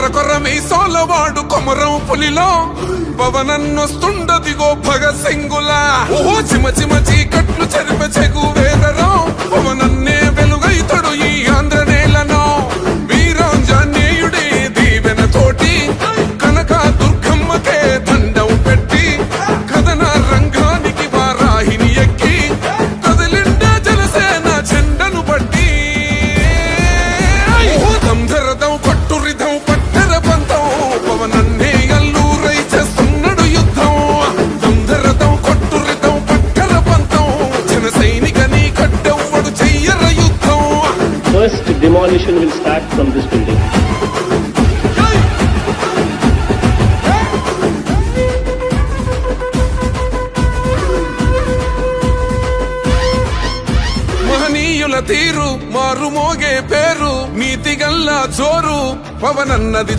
కొరమి సోలవాడు కొమరం పులిలో పవనన్నొస్తుండదిగో భగత్ సింగులా ఓహో చిమ చిమ చీకట్లు చెరిప చెగు వేదరో పవనన్నే వెలుగైతడు ఈ ఆంధ్ర నేలను వీరాంజనేయుడే దీవెన తోటి కనక దుర్గమ్మకే దండం పెట్టి కథన రంగానికి వారాహిని ఎక్కి కదిలిండే జనసేన చెండను బట్టి దంధరదం పట్టురిదం పట్టర పంతం పవనన్నే అల్లూరై చేస్తున్నాడు యుద్ధం దంధరదం కొట్టురిదం పట్టర పంతం జన సైనికని కట్టెవ్వడు చెయ్యర యుద్ధం. First demolition will start from this building. మహనీయుల తీరు మారు మోగే పేరు నీతిగల్లా జోరు పవనన్నది